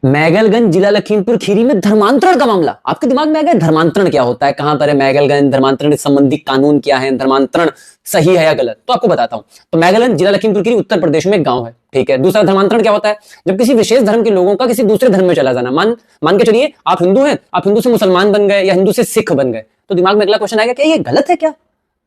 मैगलगंज जिला लखीमपुर खीरी में धर्मांतरण का मामला आपके दिमाग में आ गया। धर्मांतरण क्या होता है, कहां पर है मैगलगंज, धर्मांतरण संबंधी कानून क्या है, धर्मांतरण सही है या गलत, तो आपको बताता हूं। तो मैगलगंज जिला लखीमपुर खीरी उत्तर प्रदेश में एक गांव है, ठीक है। दूसरा, धर्मांतरण क्या होता है, जब किसी विशेष धर्म के लोगों का किसी दूसरे धर्म में चला जाना। मान के चलिए आप हिंदू हैं, आप हिंदू से मुसलमान बन गए या हिंदू से सिख बन गए, तो दिमाग में अगला क्वेश्चन आएगा कि ये गलत है क्या।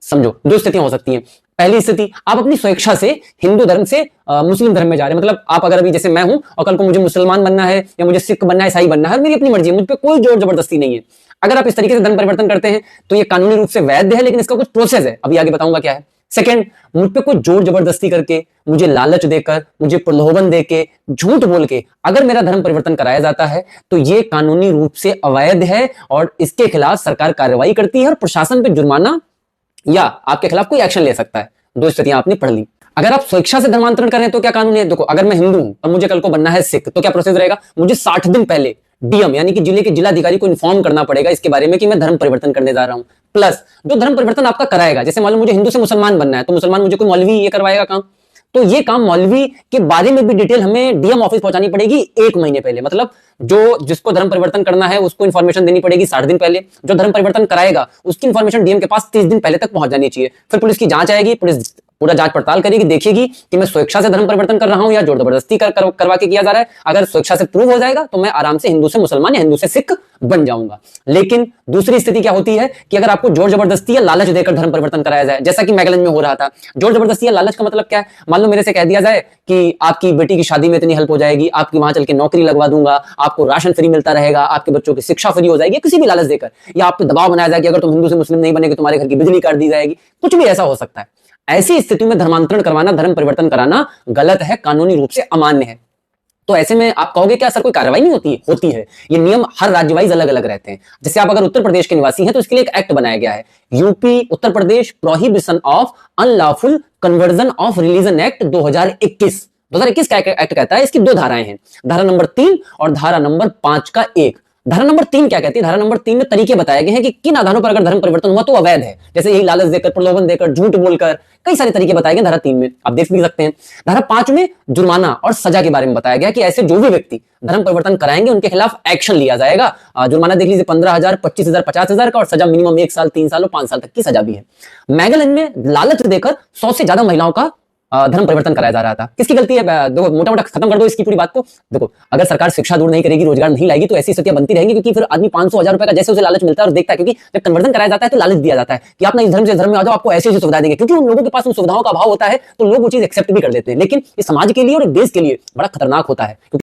समझो, दो स्थितियां हो सकती हैं। पहली स्थिति, आप अपनी स्वेच्छा से हिंदू धर्म से मुस्लिम धर्म में जा रहे हैं। मतलब आप अगर अभी जैसे मैं हूं और कल को मुझे मुसलमान बनना है या मुझे सिख बनना है, ईसाई बनना है, मेरी अपनी मर्जी है, मुझ पे कोई जोर जबरदस्ती नहीं है। अगर आप इस तरीके से धर्म परिवर्तन करते हैं तो ये कानूनी रूप से वैध है, लेकिन इसका कुछ प्रोसेस है, अभी आगे बताऊंगा क्या है। सेकंड, मुझ पे कोई जोर जबरदस्ती करके, मुझे लालच देकर, मुझे प्रलोभन देके, झूठ बोल के अगर मेरा धर्म परिवर्तन कराया जाता है तो ये कानूनी रूप से अवैध है और इसके खिलाफ सरकार कार्रवाई करती है और प्रशासन पे जुर्माना या आपके खिलाफ कोई एक्शन ले सकता है। दो स्थितियां आपने पढ़ ली। अगर आप स्वेच्छा से धर्मांतरण करें तो क्या कानून है, देखो, अगर मैं हिंदू हूं और मुझे कल को बनना है सिख, तो क्या प्रोसेस रहेगा, मुझे 60 दिन पहले डीएम यानी कि जिले के जिलाधिकारी को इन्फॉर्म करना पड़ेगा इसके बारे में कि मैं धर्म परिवर्तन करने जा रहा हूं। प्लस जो धर्म परिवर्तन आपका कराएगा, जैसे मान लो मुझे हिंदू से मुसलमान बनना है, तो मुसलमान मुझे कोई मौलवी ये करवाएगा काम, तो ये काम मौलवी के बारे में भी डिटेल हमें डीएम ऑफिस पहुंचानी पड़ेगी 1 महीने पहले। मतलब जो जिसको धर्म परिवर्तन करना है उसको इन्फॉर्मेशन देनी पड़ेगी 60 दिन पहले, जो धर्म परिवर्तन कराएगा उसकी इन्फॉर्मेशन डीएम के पास 30 दिन पहले तक पहुंच जानी चाहिए। फिर पुलिस की जांच आएगी, पुलिस पूरा जांच पड़ताल करेगी, देखेगी कि मैं स्वेच्छा से धर्म परिवर्तन कर रहा हूं या जोर जबरदस्ती करवा के किया जा रहा है। अगर स्वेच्छा से प्रूव हो जाएगा तो मैं आराम से हिंदू से मुसलमान या हिंदू से सिख बन जाऊंगा। लेकिन दूसरी स्थिति क्या होती है कि अगर आपको जोर जबरदस्ती या लालच देकर धर्म परिवर्तन कराया जाए, जैसा कि मैगलंज में हो रहा था। जोर जबरदस्ती या लालच का मतलब क्या है, मान लो मेरे से कह दिया जाए कि आपकी बेटी की शादी में इतनी हेल्प हो जाएगी, आपकी वहां चल के नौकरी लगवा दूंगा, आपको राशन फ्री मिलता रहेगा, आपके बच्चों की शिक्षा फ्री हो जाएगी, किसी भी लालच देकर, या आप पे दबाव बनाया जाए कि अगर तुम हिंदू से मुस्लिम नहीं बनेगे तुम्हारे घर की बिजली काट दी जाएगी, कुछ भी ऐसा हो सकता है। ऐसी स्थिति में धर्मांतरण करवाना, धर्म परिवर्तन कराना गलत है, कानूनी रूप से अमान्य है। तो ऐसे में आप कहोगे क्या सर कोई कार्रवाई नहीं होती है? होती है। ये नियम हर राज्य वाइज अलग अलग रहते हैं। जैसे आप अगर उत्तर प्रदेश के निवासी हैं तो इसके लिए एक एक्ट बनाया गया है, UP Uttar Pradesh prohibition of unlawful conversion of religion act 2021 का एक्ट कहता है। इसकी 2 धाराएं हैं, धारा नंबर 3 और धारा नंबर 5 का 1। धारा नंबर 3 क्या कहती है, धारा नंबर 3 में तरीके बताए गए हैं कि किन आधारों पर अगर धर्म परिवर्तन हुआ तो अवैध है। जैसे यही लालच देकर, प्रलोभन देकर, झूठ बोलकर, कई सारे तरीके बताए गए धारा 3 में, आप देख भी सकते हैं। धारा 5 में जुर्माना और सजा के बारे में बताया गया कि ऐसे जो भी व्यक्ति धर्म परिवर्तन कराएंगे उनके खिलाफ एक्शन लिया जाएगा। जुर्माना देख लीजिए 15,000, 25,000, 50,000 का, और सजा मिनिमम 1 साल, 3 साल और 5 साल तक की सजा भी है। मैगलंज में लालच देकर 100 से ज्यादा महिलाओं का धर्म परिवर्तन कराया जा रहा था। किसकी गलती है? देखो, मोटा मोटा खत्म कर दो इसकी पूरी बात को। देखो, अगर सरकार शिक्षा दूर नहीं करेगी, रोजगार नहीं लाएगी, तो ऐसी स्थितियां बनती रहेंगी, क्योंकि फिर आदमी 500-1000 रुपए का जैसे उसे लालच मिलता है और देखता है, क्योंकि जब कन्वर्जन कराया जाता है तो लालच दिया जाता है कि आप ना इस धर्म से धर्म में आ जाओ, आपको ऐसी ऐसी सुविधा देंगे, क्योंकि उन लोगों के पास उन सुविधाओं का अभाव होता है तो लोग वो चीज एक्सेप्ट भी कर लेते हैं। लेकिन ये समाज के लिए और देश के लिए बड़ा खतरनाक होता है।